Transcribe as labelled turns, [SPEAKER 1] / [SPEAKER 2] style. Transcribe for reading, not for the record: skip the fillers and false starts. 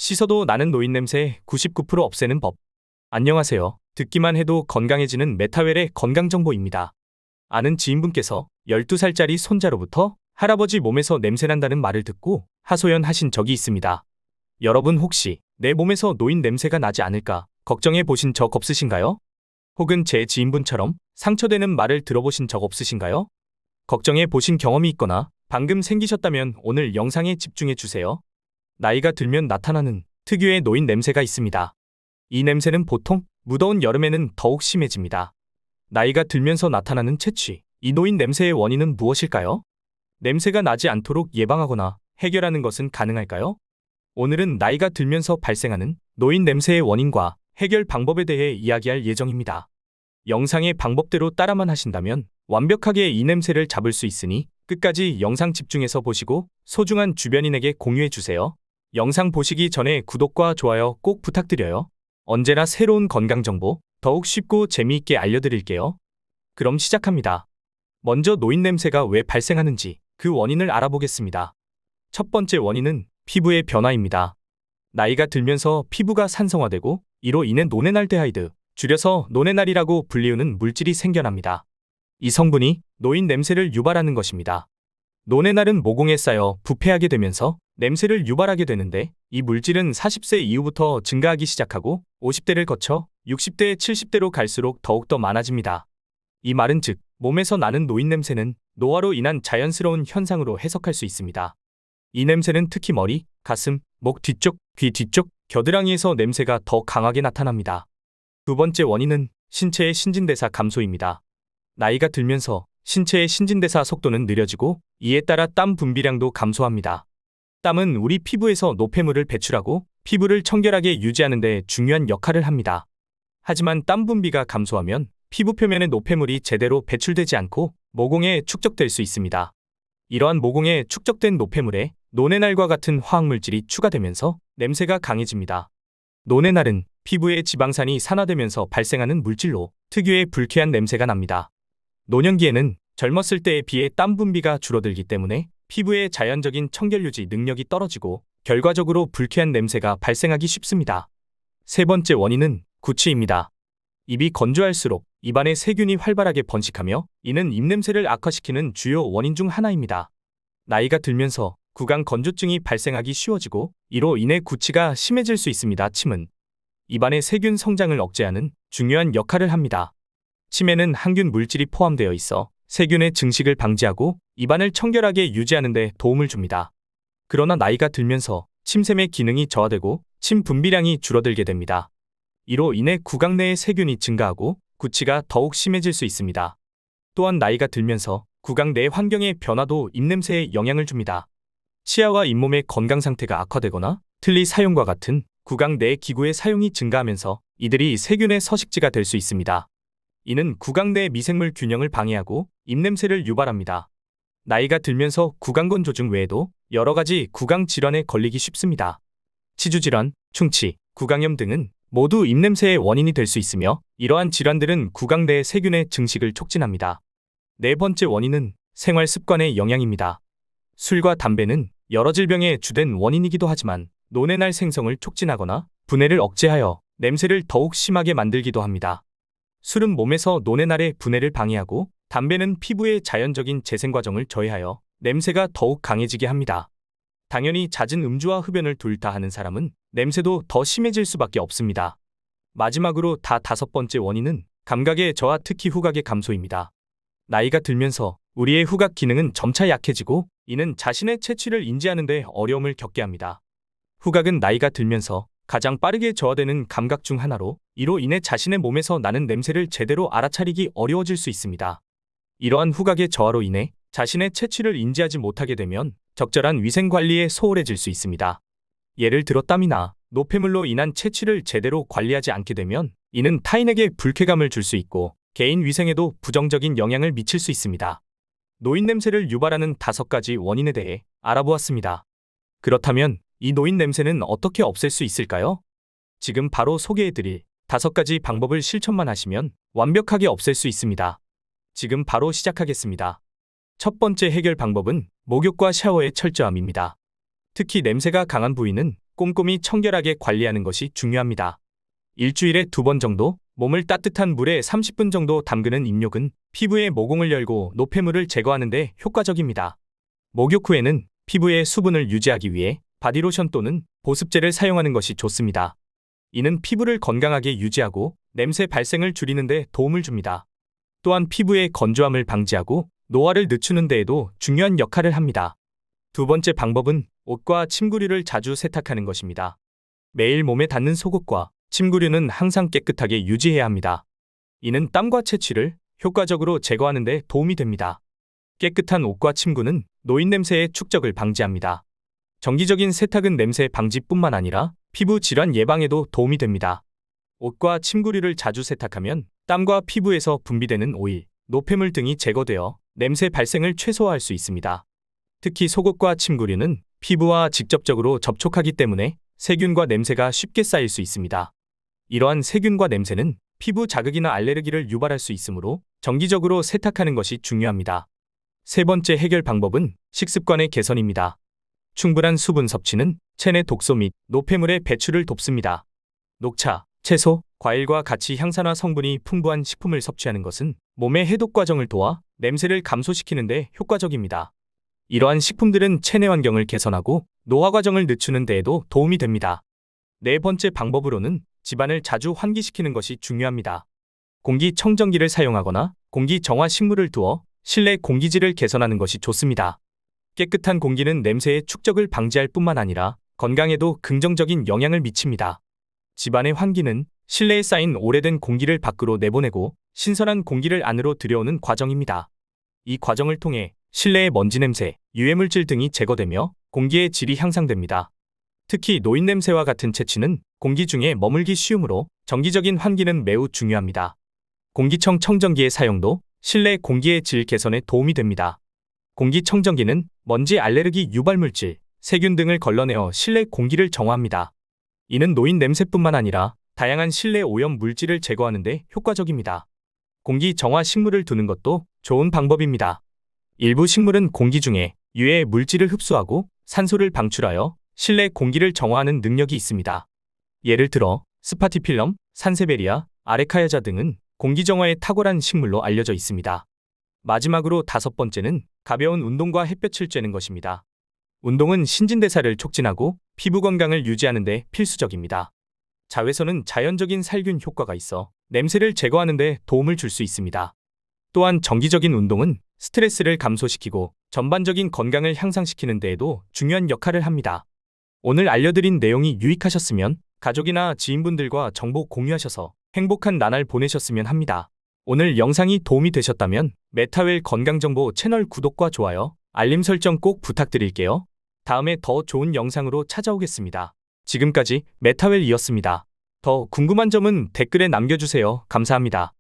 [SPEAKER 1] 씻어도 나는 노인냄새 99% 없애는 법. 안녕하세요. 듣기만 해도 건강해지는 메타웰의 건강정보입니다. 아는 지인분께서 12살짜리 손자로부터 할아버지 몸에서 냄새난다는 말을 듣고 하소연하신 적이 있습니다. 여러분 혹시 내 몸에서 노인 냄새가 나지 않을까 걱정해 보신 적 없으신가요? 혹은 제 지인분처럼 상처되는 말을 들어보신 적 없으신가요? 걱정해 보신 경험이 있거나 방금 생기셨다면 오늘 영상에 집중해 주세요. 나이가 들면 나타나는 특유의 노인 냄새가 있습니다. 이 냄새는 보통 무더운 여름에는 더욱 심해집니다. 나이가 들면서 나타나는 채취, 이 노인 냄새의 원인은 무엇일까요? 냄새가 나지 않도록 예방하거나 해결하는 것은 가능할까요? 오늘은 나이가 들면서 발생하는 노인 냄새의 원인과 해결 방법에 대해 이야기할 예정입니다. 영상의 방법대로 따라만 하신다면 완벽하게 이 냄새를 잡을 수 있으니 끝까지 영상 집중해서 보시고 소중한 주변인에게 공유해 주세요. 영상 보시기 전에 구독과 좋아요 꼭 부탁드려요. 언제나 새로운 건강정보 더욱 쉽고 재미있게 알려드릴게요. 그럼 시작합니다. 먼저 노인 냄새가 왜 발생하는지 그 원인을 알아보겠습니다. 첫 번째 원인은 피부의 변화입니다. 나이가 들면서 피부가 산성화되고 이로 인해 노네날데하이드, 줄여서 노네날이라고 불리우는 물질이 생겨납니다. 이 성분이 노인 냄새를 유발하는 것입니다. 노네날은 모공에 쌓여 부패하게 되면서 냄새를 유발하게 되는데 이 물질은 40세 이후부터 증가하기 시작하고 50대를 거쳐 60대, 70대로 갈수록 더욱더 많아집니다. 이 말은 즉 몸에서 나는 노인 냄새는 노화로 인한 자연스러운 현상으로 해석할 수 있습니다. 이 냄새는 특히 머리, 가슴, 목 뒤쪽, 귀 뒤쪽, 겨드랑이에서 냄새가 더 강하게 나타납니다. 두 번째 원인은 신체의 신진대사 감소입니다. 나이가 들면서 신체의 신진대사 속도는 느려지고 이에 따라 땀 분비량도 감소합니다. 땀은 우리 피부에서 노폐물을 배출하고 피부를 청결하게 유지하는 데 중요한 역할을 합니다. 하지만 땀 분비가 감소하면 피부 표면의 노폐물이 제대로 배출되지 않고 모공에 축적될 수 있습니다. 이러한 모공에 축적된 노폐물에 노네날과 같은 화학물질이 추가되면서 냄새가 강해집니다. 노네날은 피부의 지방산이 산화되면서 발생하는 물질로 특유의 불쾌한 냄새가 납니다. 노년기에는 젊었을 때에 비해 땀 분비가 줄어들기 때문에 피부의 자연적인 청결 유지 능력이 떨어지고 결과적으로 불쾌한 냄새가 발생하기 쉽습니다. 세 번째 원인은 구취입니다. 입이 건조할수록 입안에 세균이 활발하게 번식하며 이는 입냄새를 악화시키는 주요 원인 중 하나입니다. 나이가 들면서 구강 건조증이 발생하기 쉬워지고 이로 인해 구취가 심해질 수 있습니다. 침은 입안의 세균 성장을 억제하는 중요한 역할을 합니다. 침에는 항균 물질이 포함되어 있어 세균의 증식을 방지하고 입안을 청결하게 유지하는 데 도움을 줍니다. 그러나 나이가 들면서 침샘의 기능이 저하되고 침 분비량이 줄어들게 됩니다. 이로 인해 구강 내의 세균이 증가하고 구취가 더욱 심해질 수 있습니다. 또한 나이가 들면서 구강 내 환경의 변화도 입냄새에 영향을 줍니다. 치아와 잇몸의 건강 상태가 악화되거나 틀니 사용과 같은 구강 내 기구의 사용이 증가하면서 이들이 세균의 서식지가 될 수 있습니다. 이는 구강 내 미생물 균형을 방해하고 입냄새를 유발합니다. 나이가 들면서 구강 건조증 외에도 여러 가지 구강 질환에 걸리기 쉽습니다. 치주질환, 충치, 구강염 등은 모두 입냄새의 원인이 될 수 있으며 이러한 질환들은 구강 내 세균의 증식을 촉진합니다. 네 번째 원인은 생활 습관의 영향입니다. 술과 담배는 여러 질병의 주된 원인이기도 하지만 노네날 생성을 촉진하거나 분해를 억제하여 냄새를 더욱 심하게 만들기도 합니다. 술은 몸에서 노네날의 분해를 방해하고 담배는 피부의 자연적인 재생 과정을 저해하여 냄새가 더욱 강해지게 합니다. 당연히 잦은 음주와 흡연을 둘 다 하는 사람은 냄새도 더 심해질 수밖에 없습니다. 마지막으로 다섯 번째 원인은 감각의 저하, 특히 후각의 감소입니다. 나이가 들면서 우리의 후각 기능은 점차 약해지고 이는 자신의 채취를 인지하는 데 어려움을 겪게 합니다. 후각은 나이가 들면서 가장 빠르게 저하되는 감각 중 하나로 이로 인해 자신의 몸에서 나는 냄새를 제대로 알아차리기 어려워질 수 있습니다. 이러한 후각의 저하로 인해 자신의 채취를 인지하지 못하게 되면 적절한 위생관리에 소홀해질 수 있습니다. 예를 들어 땀이나 노폐물로 인한 채취를 제대로 관리하지 않게 되면 이는 타인에게 불쾌감을 줄 수 있고 개인 위생에도 부정적인 영향을 미칠 수 있습니다. 노인 냄새를 유발하는 5가지 원인에 대해 알아보았습니다. 그렇다면 이 노인 냄새는 어떻게 없앨 수 있을까요? 지금 바로 소개해드릴 5가지 방법을 실천만 하시면 완벽하게 없앨 수 있습니다. 지금 바로 시작하겠습니다. 첫 번째 해결 방법은 목욕과 샤워의 철저함입니다. 특히 냄새가 강한 부위는 꼼꼼히 청결하게 관리하는 것이 중요합니다. 일주일에 2번 정도 몸을 따뜻한 물에 30분 정도 담그는 입욕은 피부의 모공을 열고 노폐물을 제거하는 데 효과적입니다. 목욕 후에는 피부의 수분을 유지하기 위해 바디로션 또는 보습제를 사용하는 것이 좋습니다. 이는 피부를 건강하게 유지하고 냄새 발생을 줄이는 데 도움을 줍니다. 또한 피부의 건조함을 방지하고 노화를 늦추는 데에도 중요한 역할을 합니다. 두 번째 방법은 옷과 침구류를 자주 세탁하는 것입니다. 매일 몸에 닿는 속옷과 침구류는 항상 깨끗하게 유지해야 합니다. 이는 땀과 채취를 효과적으로 제거하는 데 도움이 됩니다. 깨끗한 옷과 침구는 노인냄새의 축적을 방지합니다. 정기적인 세탁은 냄새 방지뿐만 아니라 피부 질환 예방에도 도움이 됩니다. 옷과 침구류를 자주 세탁하면 땀과 피부에서 분비되는 오일, 노폐물 등이 제거되어 냄새 발생을 최소화할 수 있습니다. 특히 속옷과 침구류는 피부와 직접적으로 접촉하기 때문에 세균과 냄새가 쉽게 쌓일 수 있습니다. 이러한 세균과 냄새는 피부 자극이나 알레르기를 유발할 수 있으므로 정기적으로 세탁하는 것이 중요합니다. 세 번째 해결 방법은 식습관의 개선입니다. 충분한 수분 섭취는 체내 독소 및 노폐물의 배출을 돕습니다. 녹차, 채소, 과일과 같이 향산화 성분이 풍부한 식품을 섭취하는 것은 몸의 해독 과정을 도와 냄새를 감소시키는 데 효과적입니다. 이러한 식품들은 체내 환경을 개선하고 노화 과정을 늦추는 데에도 도움이 됩니다. 네 번째 방법으로는 집안을 자주 환기시키는 것이 중요합니다. 공기청정기를 사용하거나 공기정화 식물을 두어 실내 공기질을 개선하는 것이 좋습니다. 깨끗한 공기는 냄새의 축적을 방지할 뿐만 아니라 건강에도 긍정적인 영향을 미칩니다. 집안의 환기는 실내에 쌓인 오래된 공기를 밖으로 내보내고 신선한 공기를 안으로 들여오는 과정입니다. 이 과정을 통해 실내의 먼지 냄새, 유해물질 등이 제거되며 공기의 질이 향상됩니다. 특히 노인 냄새와 같은 채취는 공기 중에 머물기 쉬우므로 정기적인 환기는 매우 중요합니다. 공기청 청정기의 사용도 실내 공기의 질 개선에 도움이 됩니다. 공기청정기는 먼지, 알레르기 유발물질, 세균 등을 걸러내어 실내 공기를 정화합니다. 이는 노인 냄새뿐만 아니라 다양한 실내 오염 물질을 제거하는 데 효과적입니다. 공기 정화 식물을 두는 것도 좋은 방법입니다. 일부 식물은 공기 중에 유해 물질을 흡수하고 산소를 방출하여 실내 공기를 정화하는 능력이 있습니다. 예를 들어 스파티필럼, 산세베리아, 아레카야자 등은 공기 정화에 탁월한 식물로 알려져 있습니다. 마지막으로 다섯 번째는 가벼운 운동과 햇볕을 쬐는 것입니다. 운동은 신진대사를 촉진하고 피부 건강을 유지하는 데 필수적입니다. 자외선은 자연적인 살균 효과가 있어 냄새를 제거하는 데 도움을 줄 수 있습니다. 또한 정기적인 운동은 스트레스를 감소시키고 전반적인 건강을 향상시키는 데에도 중요한 역할을 합니다. 오늘 알려드린 내용이 유익하셨으면 가족이나 지인분들과 정보 공유하셔서 행복한 나날 보내셨으면 합니다. 오늘 영상이 도움이 되셨다면 메타웰 건강정보 채널 구독과 좋아요, 알림 설정 꼭 부탁드릴게요. 다음에 더 좋은 영상으로 찾아오겠습니다. 지금까지 메타웰이었습니다. 더 궁금한 점은 댓글에 남겨주세요. 감사합니다.